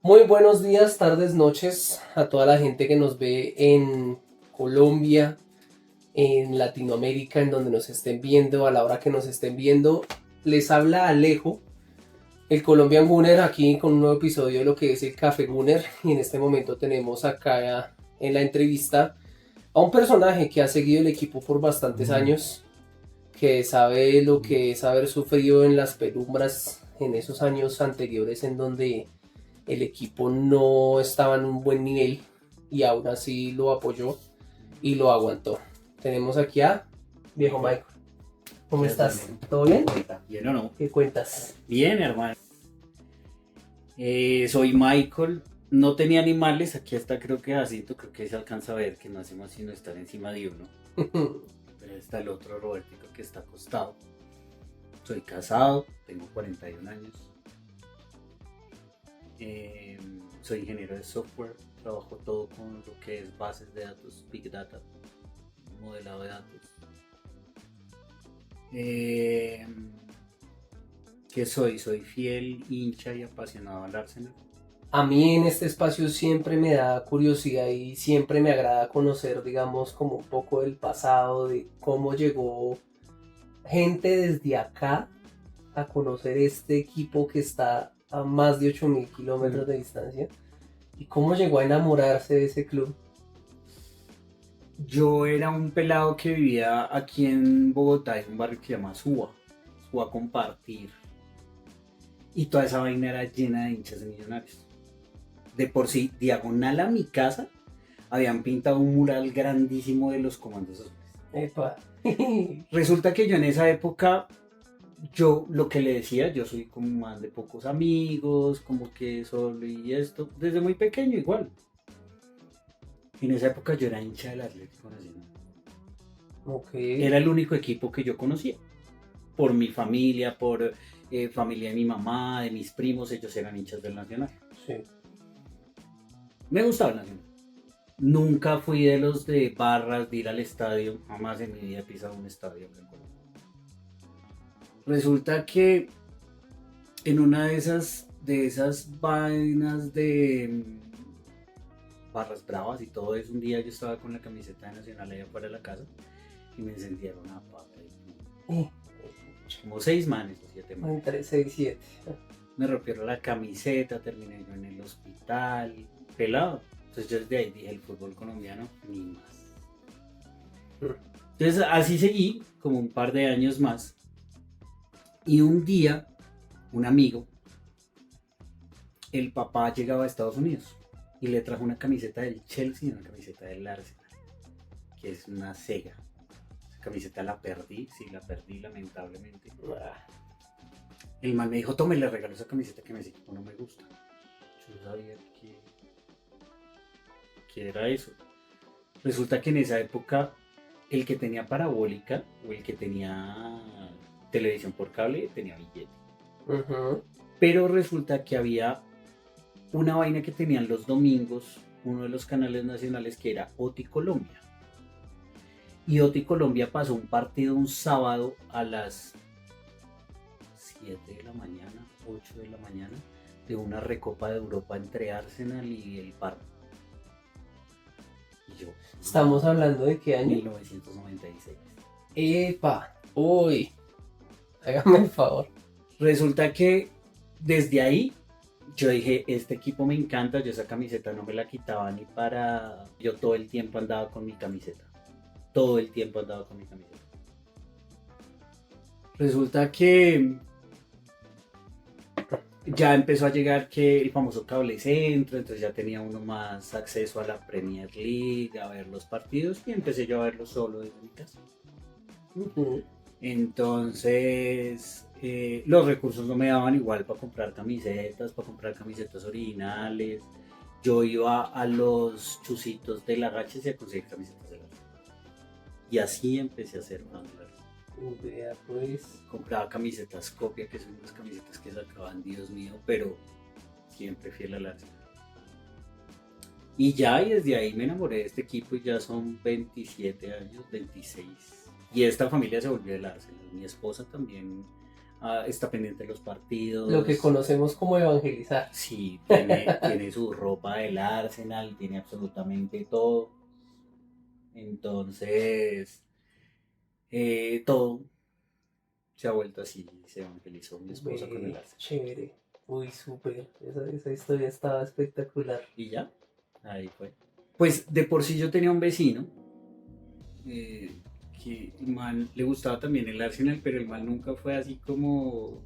Muy buenos días, tardes, noches a toda la gente que nos ve en Colombia, en Latinoamérica, en donde nos estén viendo, a la hora que nos estén viendo. Les habla Alejo, el Colombian Gunner, aquí con un nuevo episodio de lo que es el Café Gunner. Y en este momento tenemos acá en la entrevista a un personaje que ha seguido el equipo por bastantes años, que sabe lo que es haber sufrido en las penumbras en esos años anteriores en donde el equipo no estaba en un buen nivel y aún así lo apoyó y lo aguantó. Tenemos aquí a Viejo Michael. ¿Cómo ¿Qué tal, estás? Leo? ¿Todo bien? ¿Bien o no? ¿Qué cuentas? Bien, hermano. Soy Michael. No tenía animales. Aquí está, creo que Jacinto. Creo que se alcanza a ver que no hacemos sino estar encima de uno. Pero está el otro Robertico que está acostado. Soy casado. Tengo 41 años. Eh, Soy ingeniero de software. Trabajo todo con lo que es bases de datos, Big Data, modelado de datos. Eh, ¿Qué soy? Soy fiel, hincha y apasionado al Arsenal. A mí en este espacio siempre me da curiosidad y siempre me agrada conocer, digamos, como un poco del pasado, de cómo llegó gente desde acá a conocer este equipo que está a más de 8.000 kilómetros de distancia y cómo llegó a enamorarse de ese club. Yo era un pelado que vivía aquí en Bogotá, en un barrio que se llama Suba, Suba Compartir. Y toda esa vaina era llena de hinchas de Millonarios. De por sí, diagonal a mi casa, habían pintado un mural grandísimo de los comandos azules. Epa. Resulta que yo en esa época, yo lo que le decía, yo soy como más de pocos amigos, como que solo y esto, desde muy pequeño igual. En esa época yo era hincha del Atlético Nacional. Ok. Era el único equipo que yo conocía. Por mi familia, por familia de mi mamá, de mis primos, ellos eran hinchas del Nacional. Sí. Me gustaba el Nacional. Nunca fui de los de barras, de ir al estadio, jamás en mi vida he pisado un estadio. Resulta que en una de esas vainas de barras bravas y todo eso, un día yo estaba con la camiseta de Nacional allá afuera de la casa y me encendieron a pata. Eh, Como 6 manes o 7 manes. Entre 6 y 7. Me rompieron la camiseta, terminé yo en el hospital, pelado. Entonces yo desde ahí dije, el fútbol colombiano, ni más. Entonces así seguí, como un par de años más. Y un día, un amigo, el papá llegaba a Estados Unidos y le trajo una camiseta del Chelsea y una camiseta del Arsenal, que es una Sega. Esa camiseta la perdí, sí, la perdí lamentablemente. El man me dijo, tome, le regaló esa camiseta que me ese equipo no me gusta. Yo no sabía que era eso. Resulta que en esa época el que tenía parabólica o el que tenía televisión por cable tenía billete. Ujú. Pero resulta que había una vaina que tenían los domingos, uno de los canales nacionales que era Oti Colombia. Y Oti Colombia pasó un partido un sábado a las 7 de la mañana, 8 de la mañana, de una recopa de Europa entre Arsenal y el Parma. Y yo, Estamos hablando de qué año. 1996. Epa. Uy. Hágame el favor. Resulta que desde ahí yo dije, este equipo me encanta, yo esa camiseta no me la quitaba ni para... Yo todo el tiempo andaba con mi camiseta. Todo el tiempo andaba con mi camiseta. Resulta que ya empezó a llegar que el famoso cable centro, entonces ya tenía uno más acceso a la Premier League, a ver los partidos y empecé yo a verlos solo desde mi casa. Ujú. Entonces los recursos no me daban igual para comprar camisetas originales. Yo iba a los chusitos de la Gaches y a conseguir camisetas de la Gaches. Y así empecé a hacer fan del Arsenal. Vea pues. Compraba camisetas copia, que son unas camisetas que sacaban, Dios mío, pero siempre fiel al Arsenal. Y ya, y desde ahí me enamoré de este equipo y ya son 27 años, 26. Y esta familia se volvió del Arsenal. Mi esposa también está pendiente de los partidos. Lo que conocemos como evangelizar. Sí, tiene su ropa del Arsenal, tiene absolutamente todo. Entonces, todo se ha vuelto así, se evangelizó mi esposa con el Ve, Arsenal. chévere. Uy, súper. Esa historia estaba espectacular. Y ya, ahí fue. Pues de por sí yo tenía un vecino eh, que el man le gustaba también el Arsenal, pero el man nunca fue así como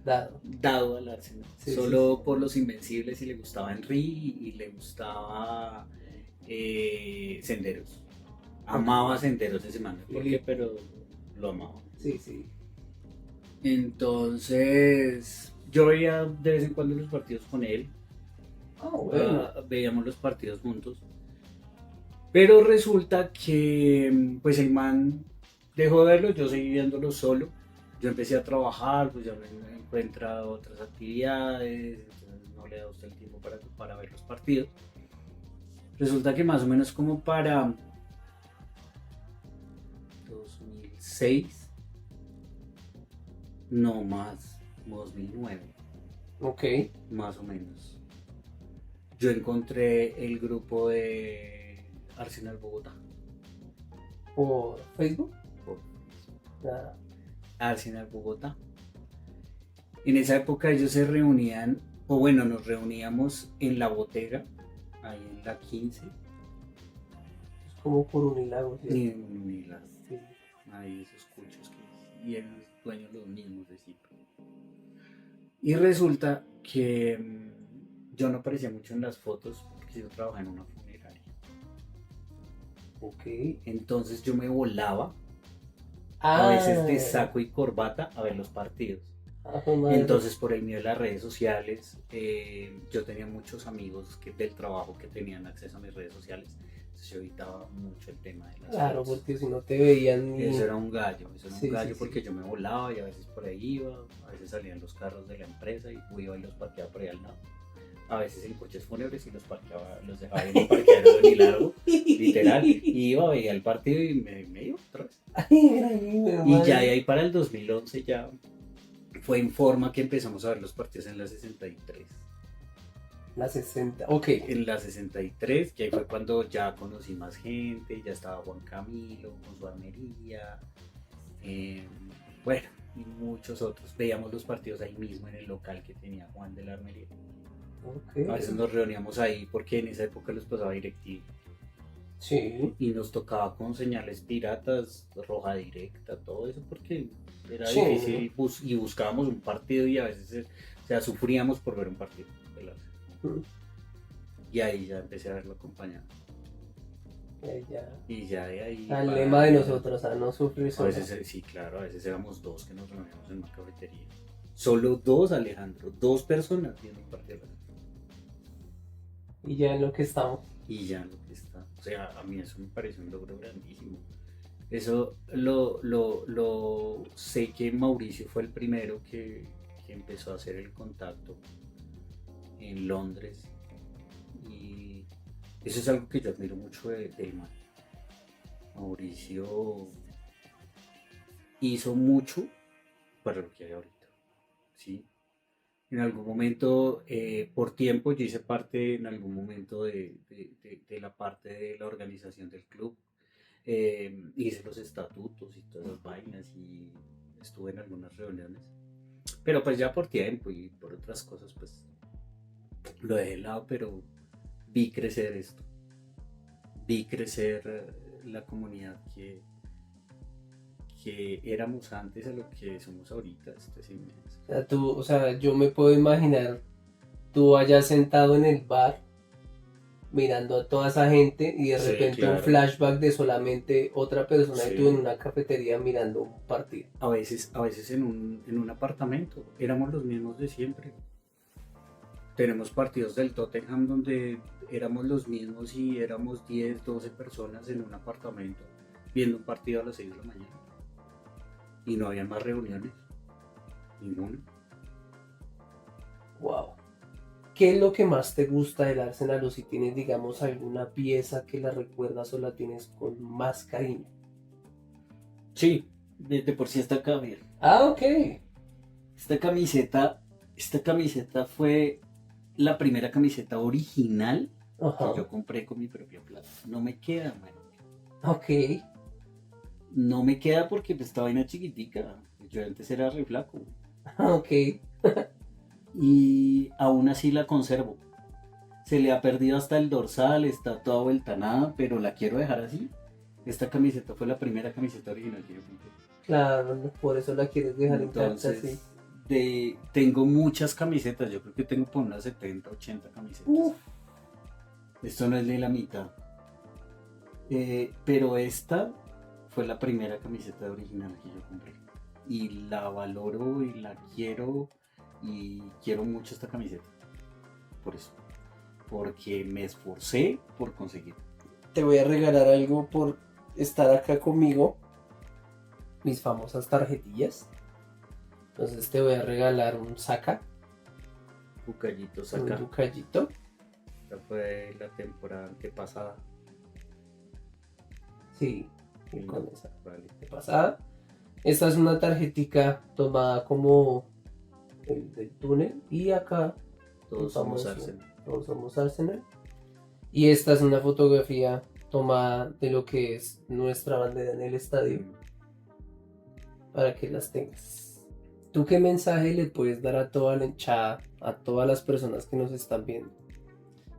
Dado. dado al Arsenal. Sí, Solo sí, por los Invencibles y le gustaba Henry y le gustaba Senderos. Amaba Senderos ese man, ¿por qué? Pero lo amaba. sí. Sí. Entonces, yo veía de vez en cuando los partidos con él. Ah, bueno. Veíamos los partidos juntos. Pero resulta que pues el man dejó de verlo, yo seguí viéndolo solo. Yo empecé a trabajar, pues ya me encuentra otras actividades, entonces no le da usted el tiempo para ver los partidos. Resulta que más o menos como para 2006, no más, como 2009, Ok. más o menos, yo encontré el grupo de Arsenal Bogotá. ¿Por Facebook? Por Ah, Arsenal Bogotá. En esa época ellos se reunían, o bueno, nos reuníamos en la botega, ahí en la 15, es como por Unilago, ¿cierto? ni las, Sí. ahí esos cuchos que, y eran los dueños los mismos de siempre. Y resulta que yo no aparecía mucho en las fotos porque yo trabajaba en una funeraria. Ok. Entonces yo me volaba Ah, a veces de saco y corbata a ver los partidos. Madre. Entonces por el medio de las redes sociales, yo tenía muchos amigos del trabajo que tenían acceso a mis redes sociales, entonces yo evitaba mucho el tema de las Claro, fotos. porque si no te veían ni... Eso era un gallo, Sí, sí, porque sí. yo me volaba y a veces por ahí iba, a veces salían los carros de la empresa y iba y los parqueaba por ahí al lado. A veces en coches fúnebres y los dejaba en un parqueadero de mi largo, literal, y iba, veía el partido y me iba otra vez. Y ya de ahí para el 2011 ya fue en forma que empezamos a ver los partidos en la 63. La 60, ok. En la 63, que ahí fue cuando ya conocí más gente, ya estaba Juan Camilo con su armería, bueno, y muchos otros. Veíamos los partidos ahí mismo en el local que tenía Juan de la armería. Ok. A veces nos reuníamos ahí porque en esa época los pasaba DirecTV. Sí. Y nos tocaba con señales piratas, roja directa, todo eso, porque era Sí, difícil y buscábamos un partido y a veces, o sea, sufríamos por ver un partido. Y ahí ya empecé a verlo acompañado. Ya. Y ya de ahí. Al lema de nosotros, a no sufrir A solo. veces, sí, claro, a veces éramos dos que nos reuníamos en una cafetería. Solo dos, Alejandro, dos personas viendo un partido. Y ya en lo que estamos. Y ya lo que está. O sea, a mí eso me parece un logro grandísimo. Eso lo sé que Mauricio fue el primero que empezó a hacer el contacto en Londres. Y eso es algo que yo admiro mucho del man. Mauricio hizo mucho para lo que hay ahorita. ¿Sí? En algún momento, por tiempo, yo hice parte en algún momento de la parte de la organización del club. Hice los estatutos y todas esas vainas y estuve en algunas reuniones. Pero pues ya por tiempo y por otras cosas, pues lo dejé de lado, pero vi crecer esto. Vi crecer la comunidad que éramos antes a lo que somos ahorita. Esto es inmenso. O sea, yo me puedo imaginar tú allá sentado en el bar mirando a toda esa gente y de Sí, repente claro. un flashback de solamente otra persona Sí. y tú en una cafetería mirando un partido. A veces en un apartamento, éramos los mismos de siempre. Tenemos partidos del Tottenham donde éramos los mismos y éramos 10, 12 personas en un apartamento viendo un partido a las 6 de la mañana. Y no había más reuniones. Ninguna. Wow. ¿Qué es lo que más te gusta del Arsenal o si tienes, digamos, alguna pieza que la recuerdas o la tienes con más cariño? Sí, de por sí está acá, bien. Ah, ok. Esta camiseta fue la primera camiseta original Ajá. que yo compré con mi propia plata. No me queda, man. Ok. No me queda porque pues, esta vaina chiquitica. Yo antes era re flaco. Ok. Y aún así la conservo. Se le ha perdido hasta el dorsal, está toda vuelta a nada, pero la quiero dejar así. Esta camiseta fue la primera camiseta original que yo compré. Claro, no, por eso la quieres dejar intacta, sí. Entonces, tengo muchas camisetas. Yo creo que tengo por unas 70, 80 camisetas. Uf. Esto no es ni la mitad. Pero esta fue la primera camiseta original que yo compré. Y la valoro y la quiero. Y quiero mucho esta camiseta. Por eso. Porque me esforcé por conseguir. Te voy a regalar algo por estar acá conmigo. Mis famosas tarjetillas. Entonces te voy a regalar un saca, Bucallito un saca. bucallito. Esta fue la temporada antepasada. Sí, y con esa Vale. pasada. Esta es una tarjetica tomada como el del túnel. Y acá Todos somos famoso. Arsenal. Todos somos Arsenal. Y esta es una fotografía tomada de lo que es nuestra bandera en el estadio. Para que las tengas. ¿Tú qué mensaje le puedes dar a toda la hinchada, a todas las personas que nos están viendo?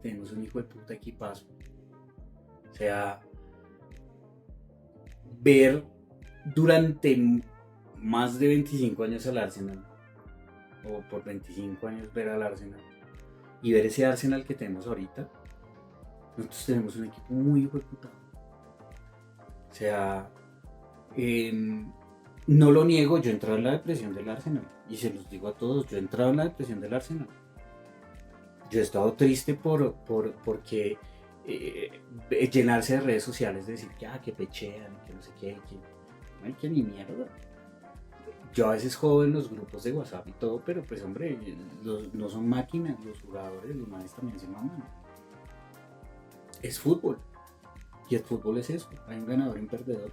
Tenemos un hijo de puta equipazo. O sea, ver durante más de 25 años al Arsenal, o por 25 años ver al Arsenal, y ver ese Arsenal que tenemos ahorita, nosotros tenemos un equipo muy hijo de puta. O sea, no lo niego, yo he entrado en la depresión del Arsenal, y se los digo a todos, yo he entrado en la depresión del Arsenal. Yo he estado triste porque llenarse de redes sociales, decir que pechean, que no sé qué, no hay que ni mierda. Yo a veces jodo en los grupos de WhatsApp y todo, pero pues hombre, no son máquinas, los jugadores, los manes también se maman. Es fútbol, y el fútbol es eso, hay un ganador y un perdedor.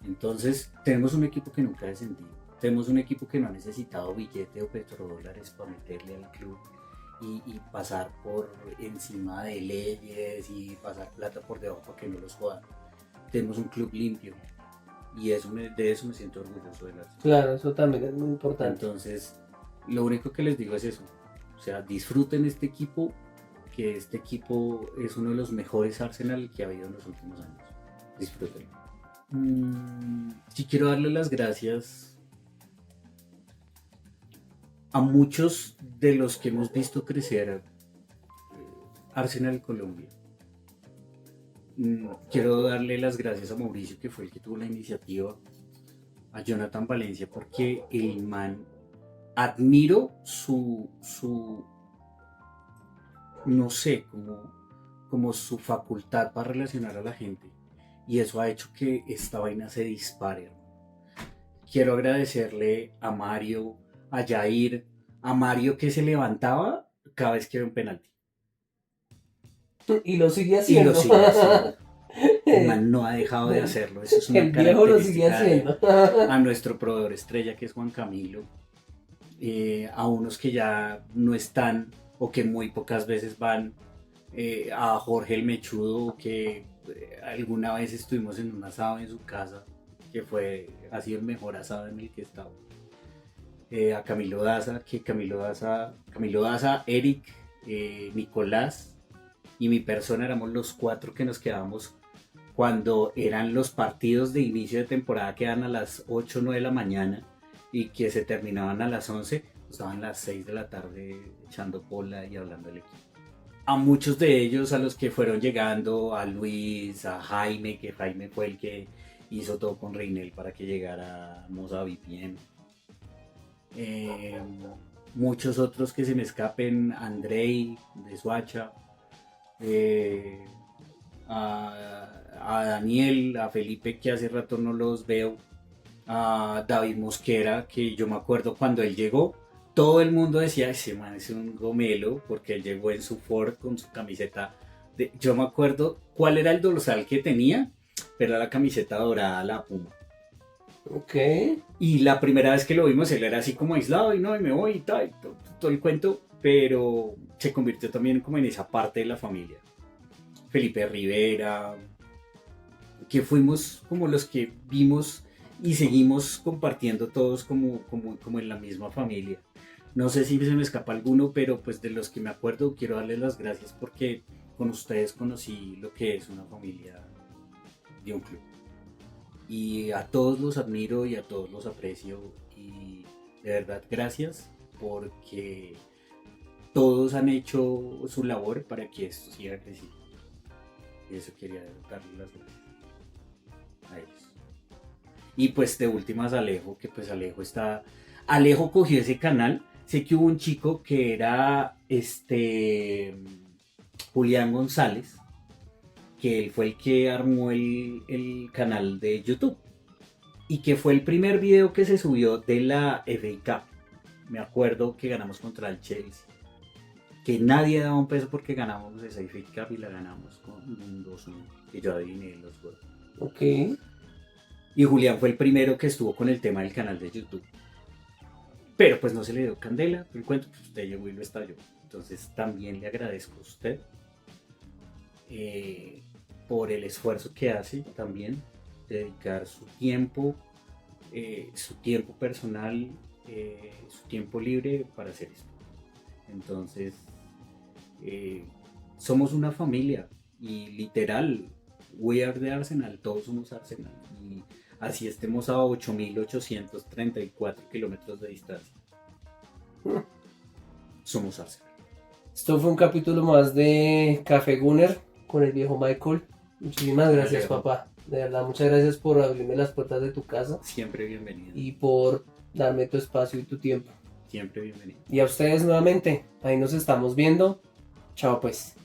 Entonces tenemos un equipo que nunca ha descendido, tenemos un equipo que no ha necesitado billete o petrodólares para meterle al club. Y pasar por encima de leyes y pasar plata por debajo para que no los jodan. Tenemos un club limpio y de eso me siento orgulloso del Arsenal. Claro, eso también es muy importante. Entonces, lo único que les digo es eso. O sea, disfruten este equipo, que este equipo es uno de los mejores Arsenal que ha habido en los últimos años. Disfrútenlo. Sí quiero darle las gracias a muchos de los que hemos visto crecer Arsenal Colombia. Quiero darle las gracias a Mauricio, que fue el que tuvo la iniciativa, a Jonathan Valencia, porque el man, admiro su no sé, como su facultad para relacionar a la gente, y eso ha hecho que esta vaina se dispare. Quiero agradecerle a Mario, a Jair, a Mario, que se levantaba cada vez que era un penalti. Y lo sigue haciendo. Y lo sigue haciendo. El man no ha dejado de hacerlo. Eso es una El viejo lo sigue característica haciendo. a nuestro proveedor estrella, que es Juan Camilo. A unos que ya no están o que muy pocas veces van. A Jorge el Mechudo, que alguna vez estuvimos en un asado en su casa, que ha sido el mejor asado en el que he estado. A Camilo Daza, Eric, Nicolás y mi persona éramos los 4 que nos quedábamos cuando eran los partidos de inicio de temporada, que eran a las 8 o 9 de la mañana y que se terminaban a las 11, estaban a las 6 de la tarde echando pola y hablando del equipo. A muchos de ellos, a los que fueron llegando, a Luis, a Jaime, que Jaime fue el que hizo todo con Reinel para que llegáramos a VPN. Muchos otros que se me escapen, Andrei de Suacha, a Daniel, a Felipe, que hace rato no los veo, a David Mosquera, que yo me acuerdo cuando él llegó, todo el mundo decía, ese man es un gomelo, porque él llegó en su Ford con su camiseta. Yo me acuerdo cuál era el dorsal que tenía, pero era la camiseta dorada, la Puma. Ok. Y la primera vez que lo vimos, él era así como aislado y no, y me voy y tal, y todo el cuento, pero se convirtió también como en esa parte de la familia. Felipe Rivera, que fuimos como los que vimos y seguimos compartiendo todos como en la misma familia. No sé si se me escapa alguno, pero pues de los que me acuerdo quiero darles las gracias porque con ustedes conocí lo que es una familia de un club. Y a todos los admiro y a todos los aprecio y de verdad gracias porque todos han hecho su labor para que esto siga creciendo. Y eso quería darles las gracias a ellos. Y pues de últimas Alejo, que pues Alejo cogió ese canal. Sé que hubo un chico que era Julián González, que él fue el que armó el canal de YouTube. Y que fue el primer video que se subió de la FA Cup. Me acuerdo que ganamos contra el Chelsea. Que nadie daba un peso porque ganamos esa FA Cup y la ganamos con un 2-1. Y yo adiviné los goles. Ok. Y Julián fue el primero que estuvo con el tema del canal de YouTube. Pero pues no se le dio candela. El cuento, pues usted llegó y lo estalló. Entonces también le agradezco a usted por el esfuerzo que hace también. Dedicar su tiempo personal, su tiempo libre para hacer esto. Entonces, somos una familia y literal, we are the Arsenal, todos somos Arsenal. Y así estemos a 8.834 kilómetros de distancia. Somos Arsenal. Esto fue un capítulo más de Café Gunner con el viejo Michael. Muchísimas gracias, papá. De verdad, muchas gracias por abrirme las puertas de tu casa. Siempre bienvenido. Y por darme tu espacio y tu tiempo. Siempre bienvenido. Y a ustedes nuevamente, ahí nos estamos viendo. Chao pues.